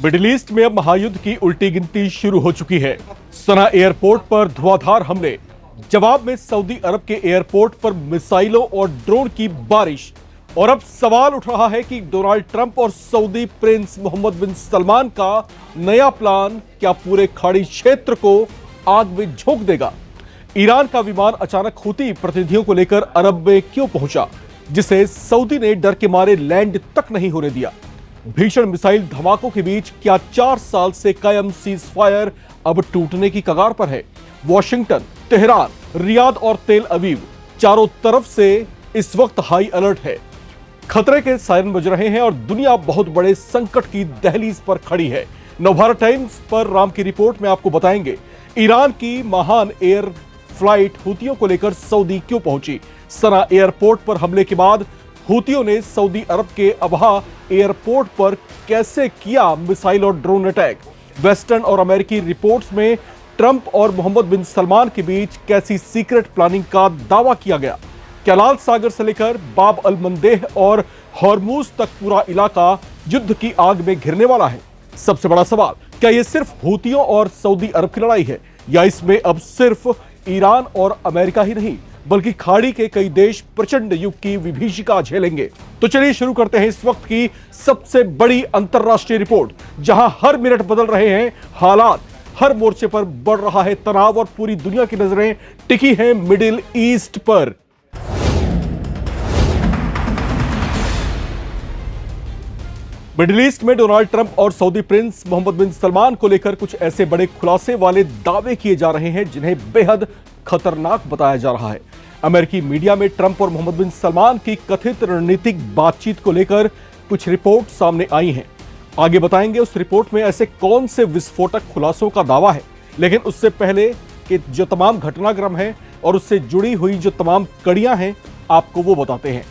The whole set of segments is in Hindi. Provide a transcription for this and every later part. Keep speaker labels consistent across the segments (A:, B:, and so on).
A: मिडिल ईस्ट में अब महायुद्ध की उल्टी गिनती शुरू हो चुकी है। सना एयरपोर्ट पर धुआंधार हमले, जवाब में सऊदी अरब के एयरपोर्ट पर मिसाइलों और ड्रोन की बारिश। और अब सवाल उठ रहा है कि डोनाल्ड ट्रंप और सऊदी प्रिंस मोहम्मद बिन सलमान का नया प्लान क्या पूरे खाड़ी क्षेत्र को आग में झोंक देगा। ईरान का विमान अचानक हूती प्रतिनिधियों को लेकर अरब में क्यों पहुंचा, जिसे सऊदी ने डर के मारे लैंड तक नहीं होने दिया। भीषण मिसाइल धमाकों के बीच क्या 4 साल से कायम सीज फायर अब टूटने की कगार पर है। वॉशिंगटन, तेहरान, रियाद और तेल अवीव, चारों तरफ से इस वक्त हाई अलर्ट है। खतरे के सायरन बज रहे हैं और दुनिया बहुत बड़े संकट की दहलीज पर खड़ी है। नवभारत टाइम्स पर राम की रिपोर्ट में आपको बताएंगे ईरान की महान एयर फ्लाइट हूतियों को लेकर सऊदी क्यों पहुंची। सना एयरपोर्ट पर हमले के बाद हूतियों ने सऊदी अरब के अबहा एयरपोर्ट पर कैसे किया मिसाइल और ड्रोन अटैक। वेस्टर्न और अमेरिकी रिपोर्ट्स में ट्रंप और मोहम्मद बिन सलमान के बीच कैसी सीक्रेट प्लानिंग का दावा किया गया। क्या लाल सागर से लेकर बाब अल मंदेह और हॉर्मूज तक पूरा इलाका युद्ध की आग में घिरने वाला है। सबसे बड़ा सवाल, क्या यह सिर्फ हूतियों और सऊदी अरब की लड़ाई है, या इसमें अब सिर्फ ईरान और अमेरिका ही नहीं बल्कि खाड़ी के कई देश प्रचंड युग की विभीषिका झेलेंगे। तो चलिए शुरू करते हैं इस वक्त की सबसे बड़ी अंतरराष्ट्रीय रिपोर्ट, जहां हर मिनट बदल रहे हैं हालात, हर मोर्चे पर बढ़ रहा है तनाव और पूरी दुनिया की नजरें टिकी हैं मिडिल ईस्ट पर। मिडिल ईस्ट में डोनाल्ड ट्रंप और सऊदी प्रिंस मोहम्मद बिन सलमान को लेकर कुछ ऐसे बड़े खुलासे वाले दावे किए जा रहे हैं जिन्हें बेहद खतरनाक बताया जा रहा है। अमेरिकी मीडिया में ट्रंप और मोहम्मद बिन सलमान की कथित रणनीतिक बातचीत को लेकर कुछ रिपोर्ट सामने आई हैं। आगे बताएंगे उस रिपोर्ट में ऐसे कौन से विस्फोटक खुलासों का दावा है, लेकिन उससे पहले कि जो तमाम घटनाक्रम है और उससे जुड़ी हुई जो तमाम कड़ियां हैं आपको वो बताते हैं।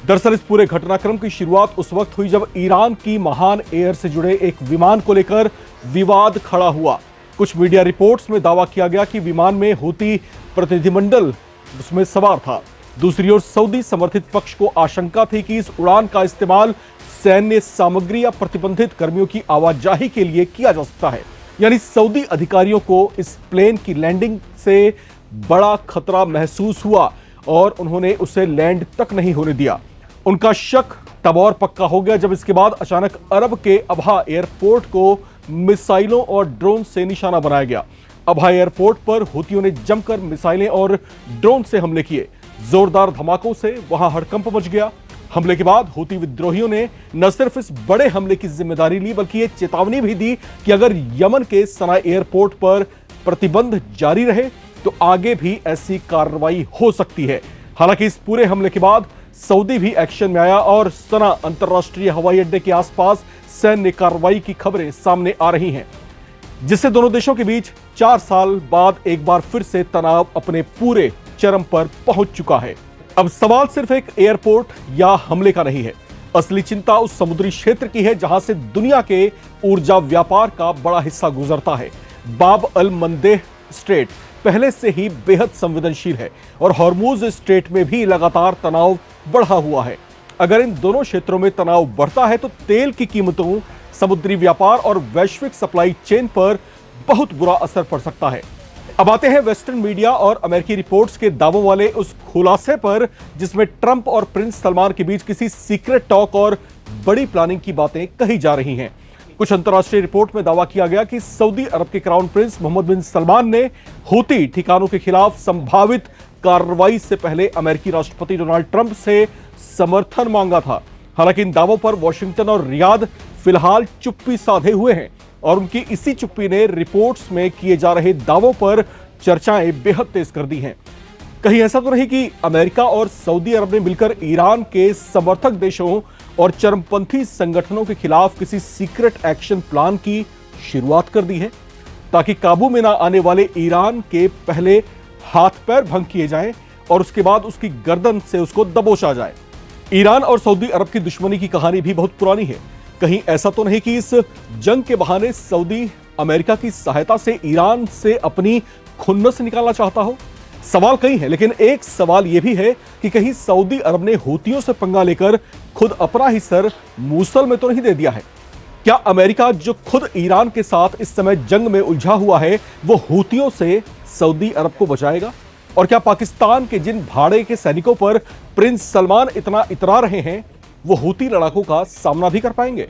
A: दरअसल इस पूरे घटनाक्रम की शुरुआत उस वक्त हुई जब ईरान की महान एयर से जुड़े एक विमान को लेकर विवाद खड़ा हुआ। कुछ मीडिया रिपोर्ट्स में दावा किया गया कि विमान में हूती प्रतिनिधिमंडल उसमें सवार था। दूसरी ओर सऊदी समर्थित पक्ष को आशंका थी कि इस उड़ान का इस्तेमाल सैन्य सामग्री या प्रतिबंधित कर्मियों की आवाजाही के लिए किया जा सकता है। यानी सऊदी अधिकारियों को इस प्लेन की लैंडिंग से बड़ा खतरा महसूस हुआ और उन्होंने उसे लैंड तक नहीं होने दिया। उनका शक तब और पक्का हो गया जब इसके बाद अचानक अरब के अबहा एयरपोर्ट को मिसाइलों और ड्रोन से निशाना बनाया गया। अबहा एयरपोर्ट पर हूतियों ने जमकर मिसाइलें और ड्रोन से हमले किए। जोरदार धमाकों से वहां हड़कंप मच गया। हमले के बाद हूती विद्रोहियों ने न सिर्फ इस बड़े हमले की जिम्मेदारी ली बल्कि ये चेतावनी भी दी कि अगर यमन के सना एयरपोर्ट पर प्रतिबंध जारी रहे तो आगे भी ऐसी कार्रवाई हो सकती है। हालांकि इस पूरे हमले के बाद सऊदी भी एक्शन में आया और सना अंतरराष्ट्रीय हवाई अड्डे के आसपास सैन्य कार्रवाई की खबरें सामने आ रही हैं, जिससे दोनों देशों के बीच 4 साल बाद एक बार फिर से तनाव अपने पूरे चरम पर पहुंच चुका है। अब सवाल सिर्फ एक एयरपोर्ट या हमले का नहीं है। असली चिंता उस समुद्री क्षेत्र की है जहां से दुनिया के ऊर्जा व्यापार का बड़ा हिस्सा गुजरता है। बाब अल मंदेह स्ट्रेट पहले से ही बेहद संवेदनशील है और हॉर्मूज स्ट्रेट में भी लगातार तनाव बढ़ा हुआ है। अगर इन दोनों क्षेत्रों में तनाव बढ़ता है तो तेल की कीमतों, समुद्री व्यापार और वैश्विक सप्लाई चेन पर बहुत बुरा असर पड़ सकता है। अब आते हैं वेस्टर्न मीडिया और अमेरिकी रिपोर्ट्स के दावों वाले उस खुलासे पर जिसमें ट्रंप और प्रिंस सलमान के बीच किसी सीक्रेट टॉक और बड़ी प्लानिंग की बातें कही जा रही हैं। कुछ अंतर्राष्ट्रीय रिपोर्ट में दावा किया गया कि सऊदी अरब के क्राउन प्रिंस मोहम्मद बिन सलमान ने हूती ठिकानों के खिलाफ संभावित कार्रवाई से पहले अमेरिकी राष्ट्रपति डोनाल्ड ट्रंप से समर्थन मांगा था। हालांकि इन दावों पर वॉशिंगटन और रियाद फिलहाल चुप्पी साधे हुए हैं और उनकी इसी चुप्पी ने रिपोर्ट्स में किए जा रहे दावों पर चर्चाएं बेहद तेज कर दी हैं। कहीं ऐसा तो नहीं कि अमेरिका और सऊदी अरब ने मिलकर ईरान के समर्थक देशों और चरमपंथी संगठनों के खिलाफ किसी सीक्रेट एक्शन प्लान की शुरुआत कर दी है ताकि काबू में ना आने वाले ईरान के पहले हाथ पैर भंग किए जाएं और उसके बाद उसकी गर्दन से उसको दबोचा जाए। ईरान और सऊदी अरब की दुश्मनी की कहानी भी बहुत पुरानी है। कहीं ऐसा तो नहीं कि इस जंग के बहाने सऊदी अमेरिका की सहायता से ईरान से अपनी खुन्नस निकालना चाहता हो। सवाल कई है, लेकिन एक सवाल यह भी है कि कहीं सऊदी अरब ने हूतियों से पंगा लेकर खुद अपना ही सर मूसल में तो नहीं दे दिया है। क्या अमेरिका जो खुद ईरान के साथ इस समय जंग में उलझा हुआ है, वो हूतियों से सऊदी अरब को बचाएगा? और क्या पाकिस्तान के जिन भाड़े के सैनिकों पर प्रिंस सलमान इतना इतरा रहे हैं, वो हूती लड़ाकों का सामना भी कर पाएंगे?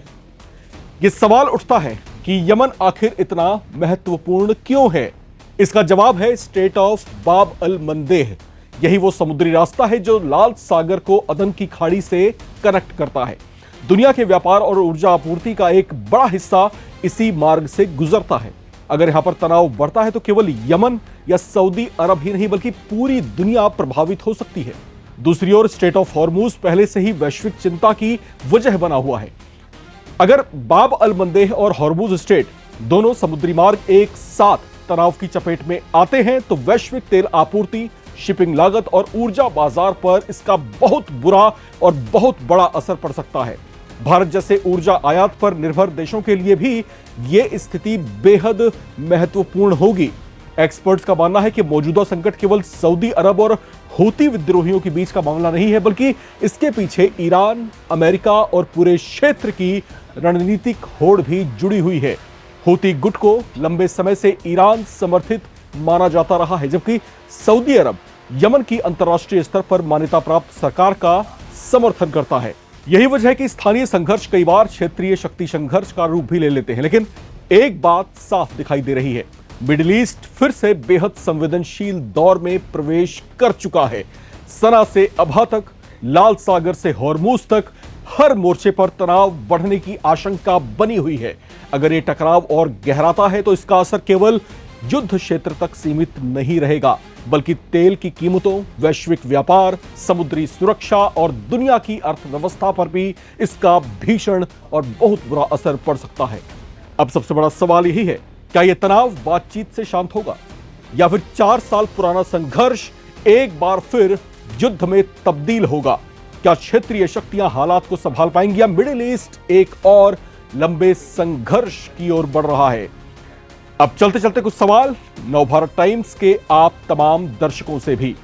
A: ये सवाल उठता है कि यमन आखिर इतना महत्वपूर्ण क्यों है। इसका जवाब है स्ट्रेट ऑफ बाब अल मंदेह। यही वो समुद्री रास्ता है जो लाल सागर को अदन की खाड़ी से कनेक्ट करता है। दुनिया के व्यापार और ऊर्जा आपूर्ति का एक बड़ा हिस्सा इसी मार्ग से गुजरता है। अगर यहां पर तनाव बढ़ता है तो केवल यमन या सऊदी अरब ही नहीं बल्कि पूरी दुनिया प्रभावित हो सकती है। दूसरी ओर स्ट्रेट ऑफ हॉर्मूज पहले से ही वैश्विक चिंता की वजह बना हुआ है। अगर बाब अल मंदेह और हॉर्मूज स्ट्रेट दोनों समुद्री मार्ग एक साथ तनाव की चपेट में आते हैं तो वैश्विक तेल आपूर्ति, शिपिंग लागत और ऊर्जा बाजार पर इसका बहुत बुरा और बहुत बड़ा असर पड़ सकता है। भारत जैसे ऊर्जा आयात पर निर्भर देशों के लिए भी यह स्थिति बेहद महत्वपूर्ण होगी। एक्सपर्ट्स का मानना है कि मौजूदा संकट केवल सऊदी अरब और हूती विद्रोहियों के बीच का मामला नहीं है, बल्कि इसके पीछे ईरान, अमेरिका और पूरे क्षेत्र की रणनीतिक होड़ भी जुड़ी हुई है। हूती गुट को लंबे समय से ईरान समर्थित माना जाता रहा है, जबकि सऊदी अरब यमन की अंतर्राष्ट्रीय स्तर पर मान्यता प्राप्त सरकार का समर्थन करता है। यही वजह है कि स्थानीय संघर्ष कई बार क्षेत्रीय शक्ति संघर्ष का रूप भी ले लेते हैं। लेकिन एक बात साफ दिखाई दे रही है, मिडिल ईस्ट फिर से बेहद संवेदनशील दौर में प्रवेश कर चुका है। सना से अबहा तक, लाल सागर से हॉर्मूज तक हर मोर्चे पर तनाव बढ़ने की आशंका बनी हुई है। अगर ये टकराव और गहराता है तो इसका असर केवल युद्ध क्षेत्र तक सीमित नहीं रहेगा, बल्कि तेल की कीमतों, वैश्विक व्यापार, समुद्री सुरक्षा और दुनिया की अर्थव्यवस्था पर भी इसका भीषण और बहुत बुरा असर पड़ सकता है। अब सबसे बड़ा सवाल यही है, क्या यह तनाव बातचीत से शांत होगा या फिर 4 साल पुराना संघर्ष एक बार फिर युद्ध में तब्दील होगा? क्या क्षेत्रीय शक्तियां हालात को संभाल पाएंगी या मिडिल ईस्ट एक और लंबे संघर्ष की ओर बढ़ रहा है? अब चलते चलते कुछ सवाल नवभारत टाइम्स के आप तमाम दर्शकों से भी।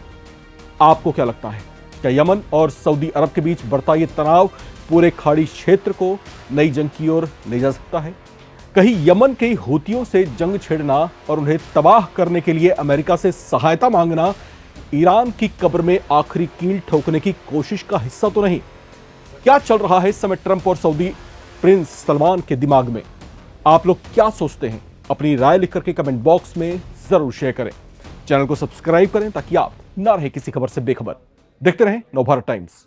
A: आपको क्या लगता है, क्या यमन और सऊदी अरब के बीच बढ़ता यह तनाव पूरे खाड़ी क्षेत्र को नई जंग की ओर ले जा सकता है? कहीं यमन के हूतियों से जंग छेड़ना और उन्हें तबाह करने के लिए अमेरिका से सहायता मांगना ईरान की कब्र में आखिरी कील ठोकने की कोशिश का हिस्सा तो नहीं? क्या चल रहा है इस समय ट्रंप और सऊदी प्रिंस सलमान के दिमाग में? आप लोग क्या सोचते हैं? अपनी राय लिख करके कमेंट बॉक्स में जरूर शेयर करें। चैनल को सब्सक्राइब करें ताकि आप ना रहे किसी खबर से बेखबर। देखते रहें नवभारत टाइम्स।